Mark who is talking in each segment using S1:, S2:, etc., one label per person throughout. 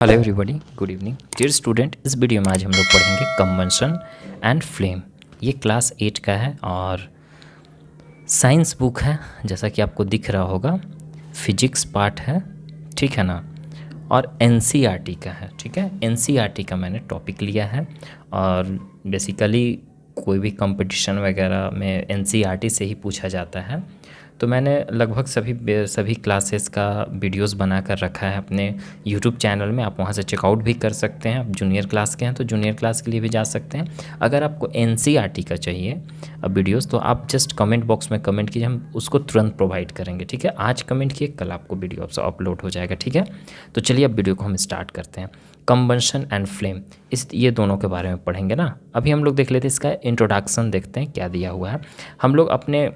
S1: Hello everybody, good evening dear student. इस video में आज हम लोग पढ़ेंगे कंबंशन एंड फ्लेम। ये क्लास 8 का है और साइंस बुक है, जैसा कि आपको दिख रहा होगा। फिजिक्स पार्ट है, ठीक है ना। और एनसीईआरटी का है, ठीक है। एनसीईआरटी का मैंने टॉपिक लिया है और बेसिकली कोई भी कंपटीशन वगैरह में एनसीईआरटी से ही पूछा जाता है। तो मैंने लगभग सभी क्लासेस का वीडियोस बना कर रखा है अपने यूट्यूब चैनल में। आप वहां से चेकआउट भी कर सकते हैं। आप जूनियर क्लास के हैं तो जूनियर क्लास के लिए भी जा सकते हैं। अगर आपको एनसीईआरटी का चाहिए अब वीडियोस तो आप जस्ट कमेंट बॉक्स में कमेंट कीजिए, हम उसको तुरंत प्रोवाइड करेंगे, ठीक है। आज कमेंट किए, कल आपको वीडियो अपलोड हो जाएगा, ठीक है। तो चलिए अब वीडियो को हम स्टार्ट करते हैं। कंबंशन एंड फ्लेम, ये दोनों के बारे में पढ़ेंगे ना। अभी हम लोग देख लेते हैं, इसका इंट्रोडक्शन देखते हैं क्या दिया हुआ है। हम लोग अपने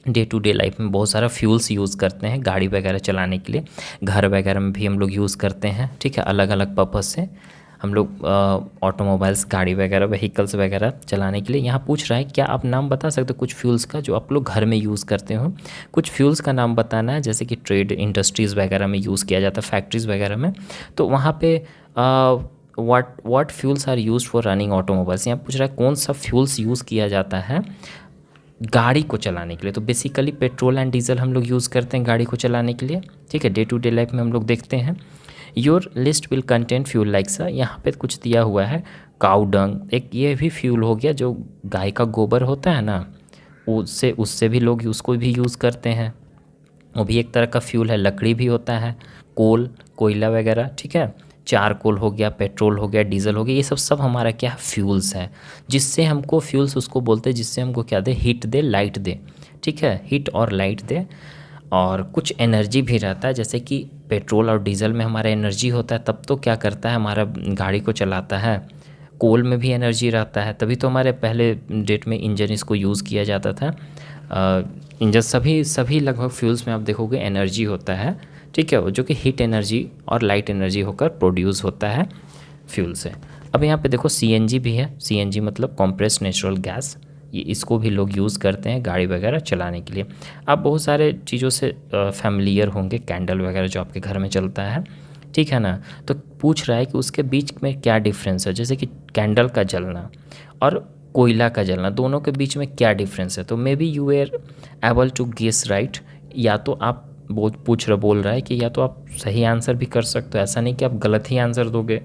S1: डे टू डे लाइफ में बहुत सारा फ्यूल्स यूज़ करते हैं गाड़ी वगैरह चलाने के लिए। घर वगैरह में भी हम लोग यूज़ करते हैं, ठीक है। अलग अलग पर्पज़ से हम लोग ऑटोमोबाइल्स, गाड़ी वगैरह, व्हीकल्स वगैरह चलाने के लिए। यहाँ पूछ रहा है क्या आप नाम बता सकते हो कुछ फ्यूल्स का जो आप लोग घर में यूज़ करते हो। कुछ फ्यूल्स का नाम बताना है, जैसे कि ट्रेड इंडस्ट्रीज़ वगैरह में यूज़ किया जाता है, फैक्ट्रीज़ वगैरह में। तो वहाँ पे what fuels are used for running automobiles. यहाँ पूछ रहा है कौन सा फ्यूल्स यूज़ किया जाता है गाड़ी को चलाने के लिए। तो बेसिकली पेट्रोल एंड डीजल हम लोग यूज़ करते हैं गाड़ी को चलाने के लिए, ठीक है। डे टू डे लाइफ में हम लोग देखते हैं। Your list will contain fuel like सा, यहाँ पे कुछ दिया हुआ है। काऊ डंग, एक ये भी फ्यूल हो गया, जो गाय का गोबर होता है ना, उससे भी लोग उसको भी यूज़ करते हैं। वो भी एक तरह का फ्यूल है। लकड़ी भी होता है, कोयला वगैरह, ठीक है। चारकोल हो गया, पेट्रोल हो गया, डीजल हो गया, ये सब हमारा क्या है, फ्यूल्स है। जिससे हमको फ्यूल्स उसको बोलते हैं जिससे हमको क्या दे, हीट दे, लाइट दे, ठीक है। हीट और लाइट दे। और कुछ एनर्जी भी रहता है, जैसे कि पेट्रोल और डीजल में हमारा एनर्जी होता है, तब तो क्या करता है, हमारा गाड़ी को चलाता है। कोल में भी एनर्जी रहता है, तभी तो हमारे पहले डेट में इंजन इसको यूज़ किया जाता था। इंजन सभी लगभग फ्यूल्स में आप देखोगे एनर्जी होता है, ठीक है, जो कि हीट एनर्जी और लाइट एनर्जी होकर प्रोड्यूस होता है फ्यूल से। अब यहाँ पे देखो सीएनजी भी है। सीएनजी मतलब कॉम्प्रेस्ड नेचुरल गैस, ये इसको भी लोग यूज़ करते हैं गाड़ी वगैरह चलाने के लिए। आप बहुत सारे चीज़ों से फैमिलियर होंगे, कैंडल वगैरह जो आपके घर में चलता है, ठीक है ना। तो पूछ रहा है कि उसके बीच में क्या डिफरेंस है, जैसे कि कैंडल का जलना और कोयला का जलना, दोनों के बीच में क्या डिफरेंस है। तो may be you are able to guess right. या तो आप बोल रहा है कि या तो आप सही आंसर भी कर सकते हो, ऐसा नहीं कि आप गलत ही आंसर दोगे।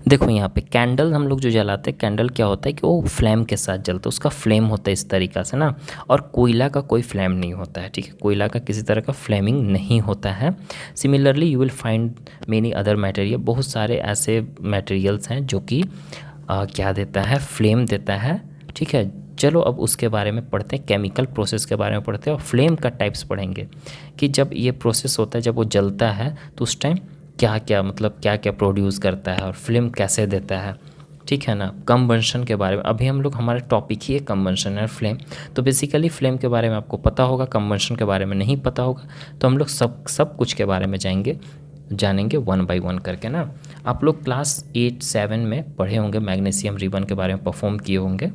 S1: देखो यहाँ पे कैंडल हम लोग जो जलाते हैं, कैंडल क्या होता है कि वो फ्लेम के साथ जलता है, उसका फ्लेम होता है इस तरीक़ा से ना। और कोयला का कोई फ्लेम नहीं होता है, ठीक है। कोयला का किसी तरह का फ्लेमिंग नहीं होता है। Similarly you will find many other material, बहुत सारे ऐसे मटेरियल्स हैं जो कि क्या देता है, फ्लेम देता है, ठीक है। चलो अब उसके बारे में पढ़ते हैं, केमिकल प्रोसेस के बारे में पढ़ते हैं और फ्लेम का टाइप्स पढ़ेंगे कि जब ये प्रोसेस होता है, जब वो जलता है तो उस टाइम क्या क्या प्रोड्यूस करता है और फ्लेम कैसे देता है, ठीक है ना। कंबंशन के बारे में अभी हम लोग, हमारा टॉपिक ही है कंबंशन और फ्लेम। तो बेसिकली फ्लेम के बारे में आपको पता होगा, कंबंशन के बारे में नहीं पता होगा। तो हम लोग सब कुछ के बारे में जानेंगे वन बाय वन करके ना। आप लोग क्लास 8-7 में पढ़े होंगे, मैग्नीशियम रिबन के बारे में परफॉर्म किए होंगे,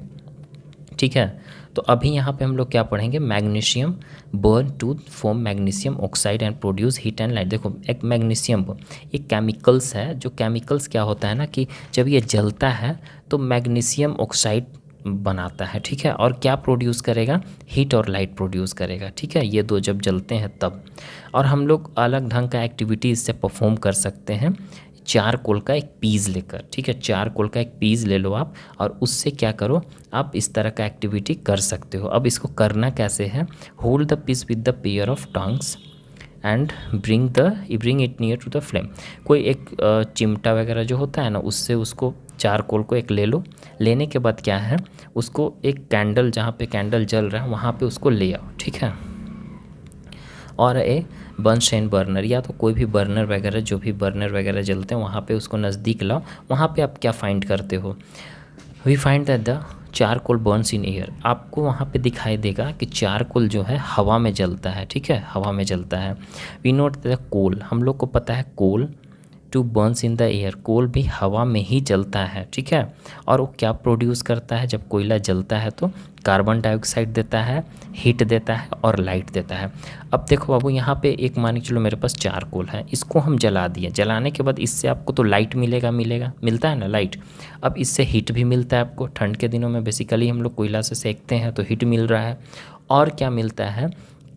S1: ठीक है। तो अभी यहाँ पे हम लोग क्या पढ़ेंगे, magnesium burn to form magnesium oxide and produce heat and light. देखो एक मैग्नीशियम ये केमिकल्स है, जो केमिकल्स क्या होता है ना कि जब ये जलता है तो मैग्नीशियम ऑक्साइड बनाता है, ठीक है। और क्या प्रोड्यूस करेगा, हीट और लाइट प्रोड्यूस करेगा, ठीक है। ये दो जब जलते हैं तब। और हम लोग अलग ढंग का एक्टिविटी इससे परफॉर्म कर सकते हैं। चारकोल का एक पीस लेकर, ठीक है, चारकोल का एक पीस ले लो आप, और उससे क्या करो, आप इस तरह का एक्टिविटी कर सकते हो। अब इसको करना कैसे है, hold the piece with the pair of tongs and bring it near to the flame. कोई एक चिमटा वगैरह जो होता है ना, उससे उसको चारकोल को एक ले लो। लेने के बाद क्या है, उसको एक कैंडल, जहाँ पे कैंडल जल रहा है वहाँ पे उसको ले आओ, ठीक है। और बर्नस्टेन बर्नर, या तो कोई भी बर्नर वगैरह, जो भी बर्नर वगैरह जलते हैं वहाँ पे उसको नज़दीक लाओ। वहाँ पे आप क्या फाइंड करते हो, we find that the charcoal burns in air. आपको वहाँ पे दिखाई देगा कि चारकोल जो है हवा में जलता है, ठीक है, हवा में जलता है। वी नोट द कोल, हम लोग को पता है coal too burns in the air, coal भी हवा में ही जलता है, ठीक है। और वो क्या प्रोड्यूस करता है, जब कोयला जलता है तो कार्बन डाइऑक्साइड देता है, हीट देता है और लाइट देता है। अब देखो बाबू, यहाँ पे एक मान के चलो मेरे पास चारकोल है, इसको हम जला दिए, जलाने के बाद इससे आपको तो लाइट मिलता है ना लाइट। अब इससे हीट भी मिलता है आपको, ठंड के दिनों में बेसिकली हम लोग कोयला से सेकते हैं तो हीट मिल रहा है। और क्या मिलता है,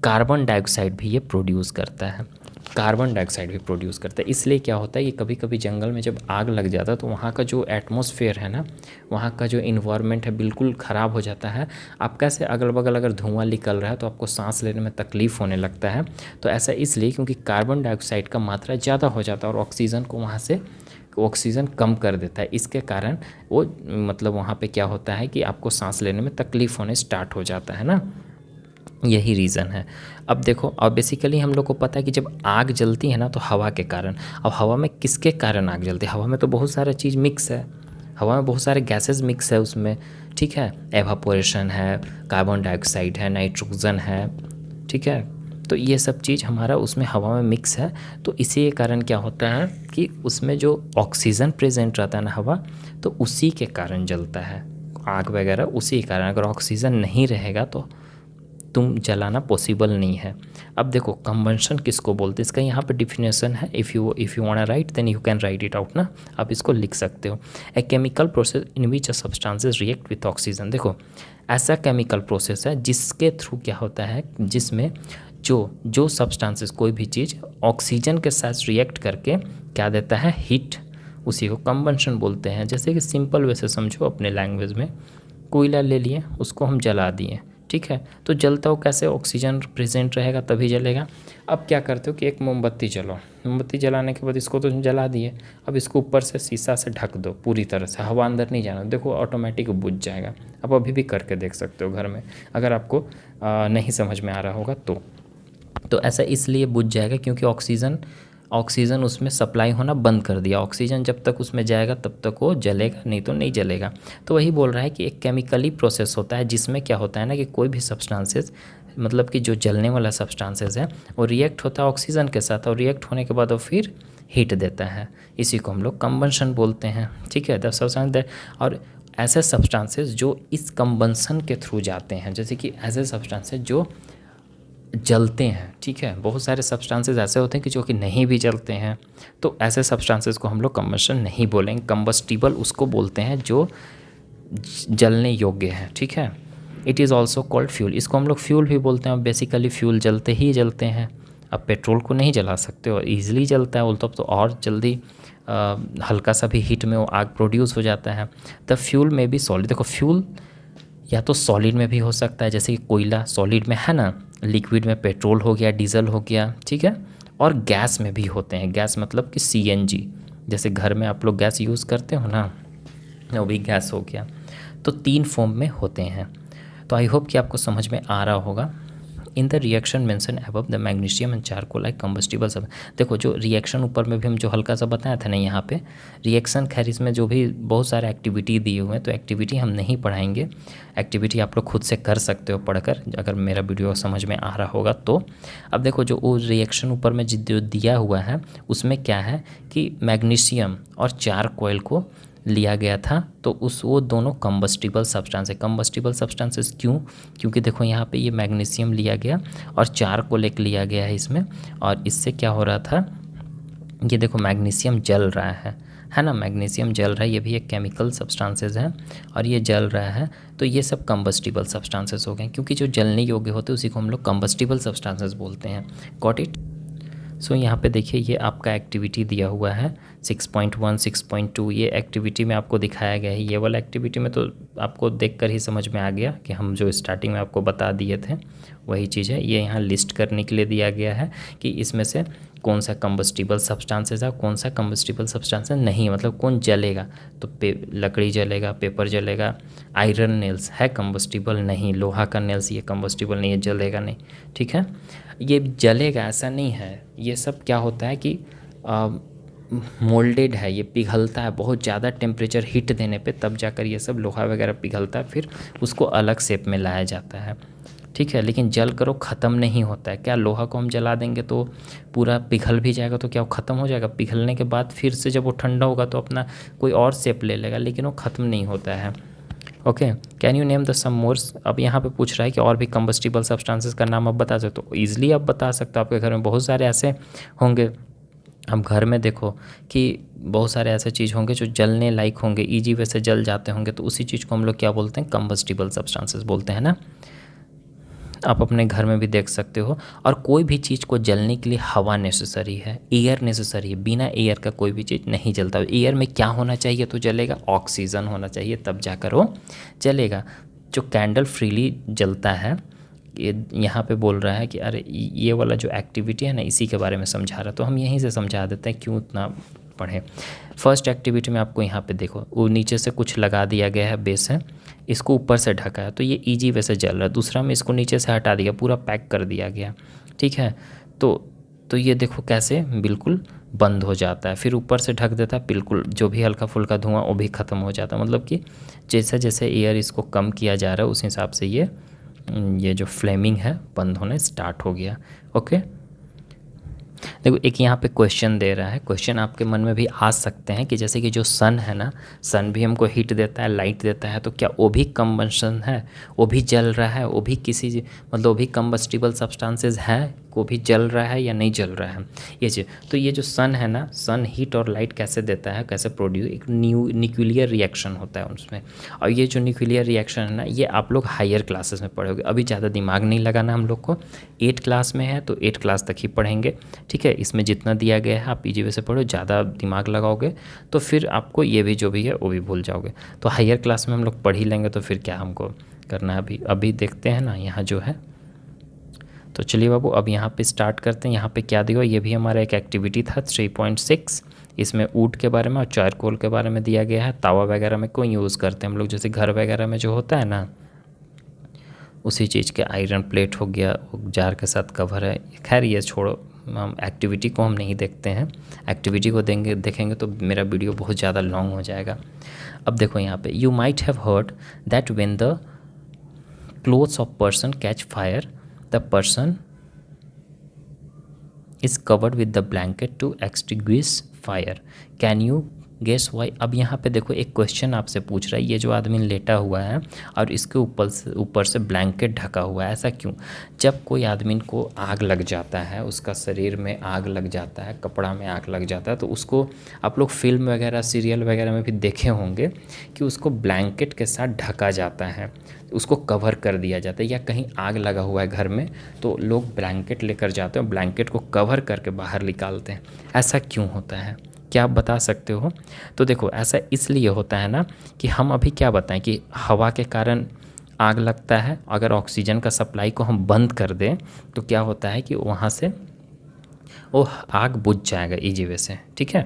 S1: कार्बन डाइऑक्साइड भी ये प्रोड्यूस करता है, इसलिए क्या होता है कि कभी कभी जंगल में जब आग लग जाता है तो वहाँ का जो एटमॉस्फेयर है ना, वहाँ का जो इन्वायरमेंट है बिल्कुल ख़राब हो जाता है। आप कैसे, अगल बगल अगर धुआं निकल रहा है तो आपको सांस लेने में तकलीफ़ होने लगता है। तो ऐसा इसलिए क्योंकि कार्बन डाइऑक्साइड का मात्रा ज़्यादा हो जाता है और ऑक्सीजन को वहाँ से ऑक्सीजन कम कर देता है। इसके कारण वो मतलब वहाँ पे क्या होता है कि आपको सांस लेने में तकलीफ़ होने स्टार्ट हो जाता है ना, यही रीज़न है। अब देखो, और बेसिकली हम लोग को पता है कि जब आग जलती है ना तो हवा के कारण। अब हवा में किसके कारण आग जलती है, हवा में तो बहुत सारा चीज़ मिक्स है, हवा में बहुत सारे गैसेस मिक्स है उसमें, ठीक है, एवापोरेशन है, कार्बन डाइऑक्साइड है, नाइट्रोजन है, ठीक है। तो ये सब चीज़ हमारा उसमें हवा में मिक्स है। तो इसी के कारण क्या होता है कि उसमें जो ऑक्सीजन प्रेजेंट रहता है ना हवा, तो उसी के कारण जलता है आग वगैरह, उसी के कारण। अगर ऑक्सीजन नहीं रहेगा तो तुम जलाना पॉसिबल नहीं है। अब देखो कंबंशन किसको बोलते हैं, इसका यहाँ पे डिफिनेशन है। If you want to write then you can write it out ना, आप इसको लिख सकते हो। A chemical process in which substances react with oxygen. देखो ऐसा केमिकल प्रोसेस है जिसके थ्रू क्या होता है, जिसमें जो सब्सटेंसेस, कोई भी चीज़ ऑक्सीजन के साथ रिएक्ट करके क्या देता है, हीट, उसी को कंबंशन बोलते हैं। जैसे कि सिंपल वैसे समझो अपने लैंग्वेज में, कोयला ले लिए, उसको हम जला दिए, ठीक है, तो जलता हो कैसे, ऑक्सीजन प्रेजेंट रहेगा तभी जलेगा। अब क्या करते हो कि एक मोमबत्ती जलो, मोमबत्ती जलाने के बाद इसको तो जला दिए, अब इसको ऊपर से शीशा से ढक दो पूरी तरह से, हवा अंदर नहीं जाना, देखो ऑटोमेटिक बुझ जाएगा। आप अभी भी करके देख सकते हो घर में, अगर आपको नहीं समझ में आ रहा होगा तो ऐसा इसलिए बुझ जाएगा क्योंकि ऑक्सीजन उसमें सप्लाई होना बंद कर दिया। ऑक्सीजन जब तक उसमें जाएगा तब तक वो जलेगा, नहीं तो नहीं जलेगा। तो वही बोल रहा है कि एक केमिकली प्रोसेस होता है जिसमें क्या होता है ना कि कोई भी सब्सटेंसेस, मतलब कि जो जलने वाला सब्सटेंसेस है वो रिएक्ट होता है ऑक्सीजन के साथ, और रिएक्ट होने के बाद वो फिर हीट देता है, इसी को हम लोग कंबंशन बोलते हैं, ठीक है। द सब्सटेंस, और ऐसे सब्सटेंसेस जो इस कंबंशन के थ्रू जाते हैं, जैसे कि ऐसे सब्सटेंसेस जो जलते हैं, ठीक है, बहुत सारे सब्सटेंसेस ऐसे होते हैं कि जो कि नहीं भी जलते हैं, तो ऐसे सब्सटेंसेस को हम लोग कंबंशन नहीं बोलेंगे, कंबस्टिबल उसको बोलते हैं जो जलने योग्य है, ठीक है। It is also called fuel, इसको हम लोग फ्यूल भी बोलते हैं। बेसिकली फ्यूल जलते हैं। अब पेट्रोल को नहीं जला सकते और ईजिली जलता है, उल्टा तो और जल्दी हल्का सा भी हीट में वो आग प्रोड्यूस हो जाता है। द फ्यूल में भी सॉलिड, देखो फ्यूल या तो सॉलिड में भी हो सकता है, जैसे कि कोयला सॉलिड में है ना, लिक्विड में पेट्रोल हो गया, डीजल हो गया, ठीक है, और गैस में भी होते हैं। गैस मतलब कि सीएनजी, जैसे घर में आप लोग गैस यूज़ करते हो ना, वो भी गैस हो गया। तो 3 फॉर्म में होते हैं। तो आई होप कि आपको समझ में आ रहा होगा। In the reaction mention above the magnesium and charcoal like combustible सब। देखो जो रिएक्शन ऊपर में भी हम जो हल्का सा बताया था ना, यहाँ पे रिएक्शन, खैर इसमें जो भी बहुत सारे एक्टिविटी दिए हुए हैं, तो एक्टिविटी हम नहीं पढ़ाएंगे, एक्टिविटी आप लोग खुद से कर सकते हो पढ़कर, अगर मेरा वीडियो समझ में आ रहा होगा तो। अब देखो जो वो रिएक्शन ऊपर में जो दिया हुआ है उसमें क्या है कि मैग्नीशियम और चारकोल को लिया गया था, तो वो दोनों कंबस्टिबल सब्सटेंस है। कंबस्टिबल सब्सटेंसेस क्यों, क्योंकि देखो यहाँ पे ये मैग्नीशियम लिया गया और चारकोल एक लिया गया है इसमें, और इससे क्या हो रहा था, ये देखो मैग्नीशियम जल रहा है ना, मैग्नीशियम जल रहा है, ये भी एक केमिकल सब्सटेंसेस है और ये जल रहा है, तो ये सब कंबस्टिबल सब्सटेंसेस हो गए, क्योंकि जो जलने योग्य होते हैं उसी को हम लोग कंबस्टिबल सब्सटेंसेस बोलते हैं। Got it. सो यहाँ पे देखिए ये आपका एक्टिविटी दिया हुआ है 6.1, 6.2, ये एक्टिविटी में आपको दिखाया गया है। ये वाला एक्टिविटी में तो आपको देखकर ही समझ में आ गया कि हम जो स्टार्टिंग में आपको बता दिए थे वही चीज़ है। ये यहाँ लिस्ट करने के लिए दिया गया है कि इसमें से कौन सा कंबस्टिबल सब्सटेंसेस है, कौन सा कंबस्टिबल सब्सटेंस नहीं, मतलब कौन जलेगा, तो लकड़ी जलेगा, पेपर जलेगा। आयरन नेल्स है कंबस्टिबल नहीं, लोहा का नेल्स ये कंबस्टिबल नहीं है, जलेगा नहीं, ठीक है। ये जलेगा ऐसा नहीं है, ये सब क्या होता है कि मोल्डेड है, ये पिघलता है बहुत ज़्यादा टेम्परेचर हीट देने पे, तब जाकर ये सब लोहा वगैरह पिघलता है, फिर उसको अलग शेप में लाया जाता है, ठीक है। लेकिन जल कर वो ख़त्म नहीं होता है। क्या लोहा को हम जला देंगे तो पूरा पिघल भी जाएगा, तो क्या वो ख़त्म हो जाएगा? पिघलने के बाद फिर से जब वो ठंडा होगा तो अपना कोई और शेप ले लेगा, लेकिन वो ख़त्म नहीं होता है। Okay, can you name the some mores. अब यहाँ पे पूछ रहा है कि और भी कंबस्टिबल सब्सटेंसेस का नाम आप बता सकते हो। ईजिली आप बता सकते हो, आपके घर में बहुत सारे ऐसे होंगे। अब घर में देखो कि बहुत सारे ऐसे चीज़ होंगे जो जलने लायक होंगे, ईजी वे से जल जाते होंगे, तो उसी चीज़ को हम लोग क्या बोलते हैं, कंबस्टिबल सब्सटेंसेस बोलते हैं ना। आप अपने घर में भी देख सकते हो। और कोई भी चीज़ को जलने के लिए हवा नेसेसरी है, एयर नेसेसरी है। बिना एयर का कोई भी चीज़ नहीं जलता। एयर में क्या होना चाहिए तो जलेगा, ऑक्सीजन होना चाहिए, तब जाकर वो जलेगा। जो कैंडल फ्रीली जलता है, ये यहाँ पे बोल रहा है कि अरे ये वाला जो एक्टिविटी है ना, इसी के बारे में समझा रहा, तो हम यहीं से समझा देते हैं, क्यों इतना पढ़ें। फर्स्ट एक्टिविटी में आपको यहाँ पे देखो, वो नीचे से कुछ लगा दिया गया है, बेस है, इसको ऊपर से ढका है, तो ये इजी वे से जल रहा है। दूसरा में इसको नीचे से हटा दिया, पूरा पैक कर दिया गया, ठीक है। तो ये देखो कैसे बिल्कुल बंद हो जाता है। फिर ऊपर से ढक देता है, बिल्कुल जो भी हल्का फुल्का धुआं वो भी ख़त्म हो जाता है। मतलब कि जैसे जैसे एयर इसको कम किया जा रहा है, उस हिसाब से ये जो फ्लेमिंग है बंद होने स्टार्ट हो गया। ओके, देखो एक यहाँ पे क्वेश्चन दे रहा है। क्वेश्चन आपके मन में भी आ सकते हैं कि जैसे कि जो सन है ना, सन भी हमको हीट देता है, लाइट देता है, तो क्या वो भी कंबशन है, वो भी जल रहा है, वो भी किसी मतलब वो भी कंबस्टिबल सब्सटेंसेस है, वो भी जल रहा है या नहीं जल रहा है, ये चीज़। तो ये जो सन है ना, सन हीट और लाइट कैसे देता है, कैसे प्रोड्यूस, एक न्यूक्लियर रिएक्शन होता है उसमें। और ये जो न्यूक्लियर रिएक्शन है ना, ये आप लोग हायर क्लासेस में पढ़ोगे, अभी ज़्यादा दिमाग नहीं लगाना हम लोग को। 8 क्लास में है तो 8 क्लास तक ही पढ़ेंगे, ठीक है। इसमें जितना दिया गया है आप इजी वे से पढ़ो, ज़्यादा दिमाग लगाओगे तो फिर आपको ये भी जो भी है वो भी भूल जाओगे। तो हायर क्लास में हम लोग पढ़ ही लेंगे, तो फिर क्या हमको करना है। अभी देखते हैं ना यहाँ जो है। तो चलिए बाबू, अब यहाँ पे स्टार्ट करते हैं। यहाँ पे क्या दिया, ये भी हमारा एक एक्टिविटी था 3.6। इसमें ऊड के बारे में और चारकोल के बारे में दिया गया है। तावा वगैरह में क्यों यूज़ करते हैं हम लोग, जैसे घर वगैरह में जो होता है ना, उसी चीज़ के आयरन प्लेट हो गया, जार के साथ कवर है। खैर ये छोड़ो, हम एक्टिविटी को हम नहीं देखते हैं। एक्टिविटी को देखेंगे तो मेरा वीडियो बहुत ज़्यादा लॉन्ग हो जाएगा। अब देखो यहाँ पे, you might have heard that when the clothes of person catch fire the person is covered with the blanket to extinguish fire. Can you guess why? अब यहाँ पे देखो एक क्वेश्चन आपसे पूछ रहा है, ये जो आदमी लेटा हुआ है और इसके ऊपर से ब्लैंकेट ढका हुआ है, ऐसा क्यों? जब कोई आदमी को आग लग जाता है, उसका शरीर में आग लग जाता है, कपड़ा में आग लग जाता है, तो उसको आप लोग फिल्म वगैरह सीरियल वगैरह में भी देखे होंगे कि उसको ब्लैंकेट के साथ ढका जाता है, उसको कवर कर दिया जाता है। या कहीं आग लगा हुआ है घर में तो लोग ब्लैंकेट लेकर जाते हैं, ब्लैंकेट को कवर करके बाहर निकालते हैं। ऐसा क्यों होता है, क्या आप बता सकते हो? तो देखो ऐसा इसलिए होता है ना कि हम अभी क्या बताएं कि हवा के कारण आग लगता है। अगर ऑक्सीजन का सप्लाई को हम बंद कर दें तो क्या होता है कि वहाँ से वो आग बुझ जाएगा इजी वे से, ठीक है।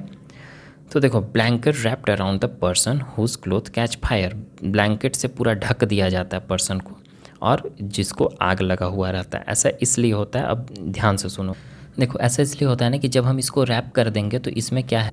S1: तो देखो, blanket wrapped around the person whose cloth catch fire. Blanket से पूरा ढक दिया जाता है पर्सन को और जिसको आग लगा हुआ रहता है। ऐसा इसलिए होता है, अब ध्यान से सुनो। देखो ऐसा इसलिए होता है ना कि जब हम इसको रैप कर देंगे तो इसमें क्या है,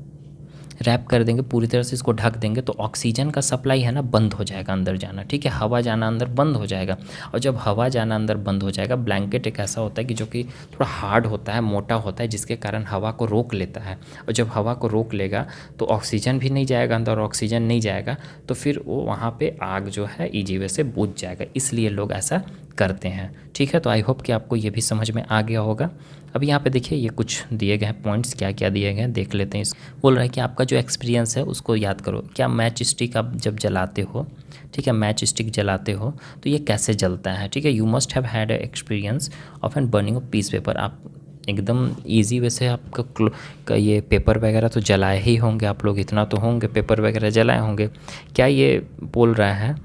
S1: रैप कर देंगे पूरी तरह से, इसको ढक देंगे तो ऑक्सीजन का सप्लाई है ना बंद हो जाएगा अंदर जाना, ठीक है। हवा जाना अंदर बंद हो जाएगा। और जब हवा जाना अंदर बंद हो जाएगा, ब्लैंकेट एक ऐसा होता है कि जो कि थोड़ा हार्ड होता है, मोटा होता है, जिसके कारण हवा को रोक लेता है। और जब हवा को रोक लेगा तो ऑक्सीजन भी नहीं जाएगा अंदर, और ऑक्सीजन नहीं जाएगा तो फिर वो वहाँ पर आग जो है ईजी वे से बुझ जाएगा। इसलिए लोग ऐसा करते हैं, ठीक है। तो आई होप कि आपको ये भी समझ में आ गया होगा। अब यहाँ पे देखिए, ये कुछ दिए गए हैं पॉइंट्स, क्या क्या दिए गए हैं देख लेते हैं। बोल रहा है कि आपका जो एक्सपीरियंस है उसको याद करो। क्या मैच स्टिक आप जब जलाते हो, ठीक है, मैच स्टिक जलाते हो तो ये कैसे जलता है, ठीक है। You must have had experience of an burning of piece paper. आप एकदम ईजी वे से आपका ये पेपर वगैरह तो जलाए ही होंगे आप लोग, इतना तो होंगे, पेपर वगैरह जलाए होंगे। क्या ये बोल रहा है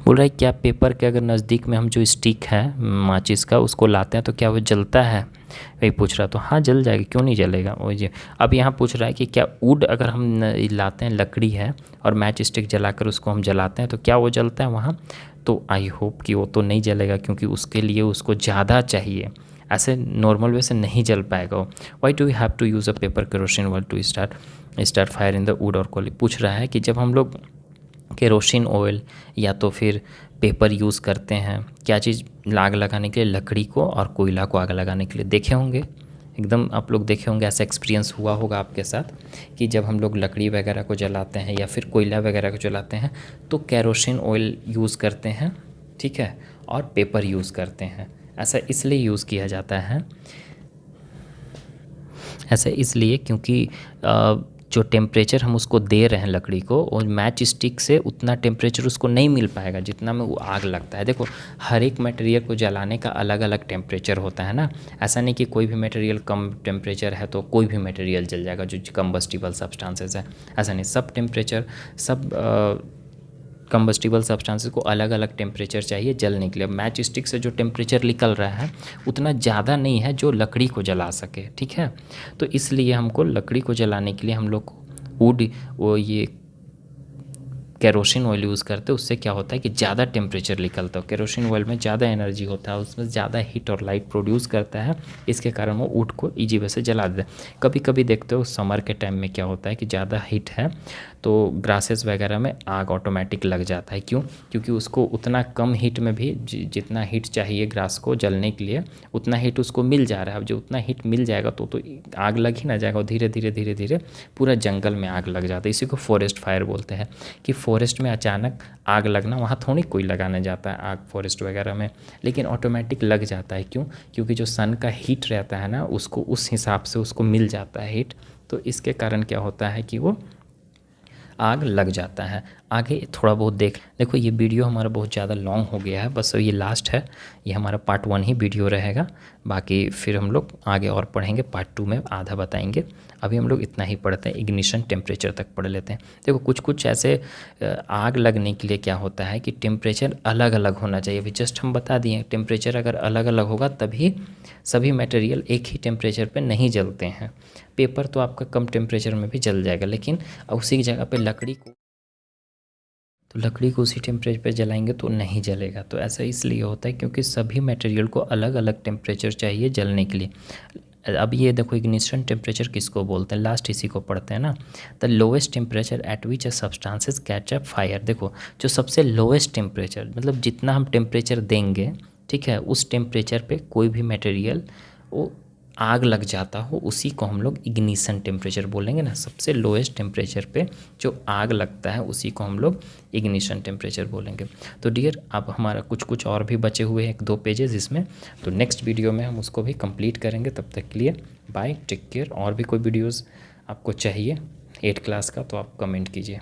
S1: क्या पेपर के अगर नज़दीक में हम जो स्टिक है माचिस का उसको लाते हैं तो क्या वो जलता है, वही पूछ रहा। तो हाँ जल जाएगा, क्यों नहीं जलेगा वो जी। अब यहाँ पूछ रहा है कि क्या वुड अगर हम लाते हैं, लकड़ी है और मैच स्टिक जलाकर उसको हम जलाते हैं तो क्या वो जलता है वहाँ? तो आई होप कि वो तो नहीं जलेगा, क्योंकि उसके लिए उसको ज़्यादा चाहिए, ऐसे नॉर्मल वे से नहीं जल पाएगा वो। Why do you have to use a paper kerosene wall to start fire in the wood और कोयले। पूछ रहा है कि जब हम लोग केरोसिन ऑयल या तो फिर पेपर यूज़ करते हैं, क्या चीज़ आग लगाने के लिए, लकड़ी को और कोयला को आग लगाने के लिए, देखे होंगे एकदम आप लोग देखे होंगे, ऐसा एक्सपीरियंस हुआ होगा आपके साथ कि जब हम लोग लकड़ी वगैरह को जलाते हैं या फिर कोयला वगैरह को जलाते हैं तो केरोसिन ऑयल यूज़ करते हैं, ठीक है, और पेपर यूज़ करते हैं। ऐसा इसलिए यूज़ किया जाता है, ऐसा इसलिए क्योंकि जो टेम्परेचर हम उसको दे रहे हैं लकड़ी को, और मैच स्टिक से उतना टेम्परेचर उसको नहीं मिल पाएगा जितना में वो आग लगता है। देखो हर एक मटेरियल को जलाने का अलग अलग टेम्परेचर होता है ना, ऐसा नहीं कि कोई भी मटेरियल कम टेम्परेचर है तो कोई भी मटेरियल जल जाएगा जो कंबस्टिबल सब्सटेंसेस है, ऐसा नहीं। सब टेम्परेचर, सब कंबस्टिबल सब्सटेंसेस को अलग अलग टेम्परेचर चाहिए जलने के लिए। मैच स्टिक से जो टेम्परेचर निकल रहा है उतना ज़्यादा नहीं है जो लकड़ी को जला सके, ठीक है। तो इसलिए हमको लकड़ी को जलाने के लिए हम लोग वुड ये केरोसिन ऑयल यूज़ करते हैं। उससे क्या होता है कि ज़्यादा टेम्परेचर निकलता है, केरोसिन ऑयल में ज़्यादा एनर्जी होता है, उसमें ज़्यादा हीट और लाइट प्रोड्यूस करता है, इसके कारण वो वुड को ईजी वे से जला देते हैं। कभी कभी देखते हो समर के टाइम में क्या होता है कि ज़्यादा हीट है तो ग्रासेस वगैरह में आग ऑटोमेटिक लग जाता है। क्यों? क्योंकि उसको उतना कम हीट में भी जितना हीट चाहिए ग्रास को जलने के लिए उतना हीट उसको मिल जा रहा है। अब जो उतना हीट मिल जाएगा तो आग लग ही ना जाएगा, और धीरे धीरे धीरे धीरे पूरा जंगल में आग लग जाता है। इसी को फॉरेस्ट फायर बोलते हैं कि फॉरेस्ट में अचानक आग लगना, वहाँ थोड़ी कोई लगाने जाता है आग फॉरेस्ट वगैरह में, लेकिन ऑटोमेटिक लग जाता है। क्यों? क्योंकि जो सन का हीट रहता है ना उसको उस हिसाब से उसको मिल जाता है हीट, तो इसके कारण क्या होता है कि वो आग लग जाता है। आगे थोड़ा बहुत देखो ये वीडियो हमारा बहुत ज़्यादा लॉन्ग हो गया है, बस ये लास्ट है, ये हमारा पार्ट 1 ही वीडियो रहेगा, बाकी फिर हम लोग आगे और पढ़ेंगे, पार्ट 2 में आधा बताएंगे। अभी हम लोग इतना ही पढ़ते हैं, इग्निशन टेम्परेचर तक पढ़ लेते हैं। देखो कुछ कुछ ऐसे आग लगने के लिए क्या होता है कि टेम्परेचर अलग अलग होना चाहिए। अभी जस्ट हम बता दिए टेम्परेचर अगर अलग अलग होगा तभी सभी मटेरियल एक ही टेम्परेचर पे नहीं जलते हैं। पेपर तो आपका कम टेम्परेचर में भी जल जाएगा, लेकिन उसी की जगह पे लकड़ी को उसी टेम्परेचर पे जलाएंगे तो नहीं जलेगा। तो ऐसा इसलिए होता है क्योंकि सभी मटेरियल को अलग अलग टेम्परेचर चाहिए जलने के लिए। अब ये देखो इग्निशन टेम्परेचर किसको बोलते हैं, लास्ट इसी को पढ़ते हैं ना। The lowest temperature at which a substances catch up fire. देखो जो सबसे लोएस्ट टेम्परेचर, मतलब जितना हम टेम्परेचर देंगे, ठीक है, उस टेम्परेचर पे कोई भी मटेरियल वो आग लग जाता हो, उसी को हम लोग इग्निशन टेम्परेचर बोलेंगे ना। सबसे लोएस्ट टेम्परेचर पे जो आग लगता है उसी को हम लोग इग्निशन टेम्परेचर बोलेंगे। तो डियर अब हमारा कुछ कुछ और भी बचे हुए हैं 1-2 पेजेस इसमें, तो नेक्स्ट वीडियो में हम उसको भी कंप्लीट करेंगे। तब तक के लिए बाय, टेक केयर। और भी कोई वीडियोज़ आपको चाहिए 8 क्लास का तो आप कमेंट कीजिए।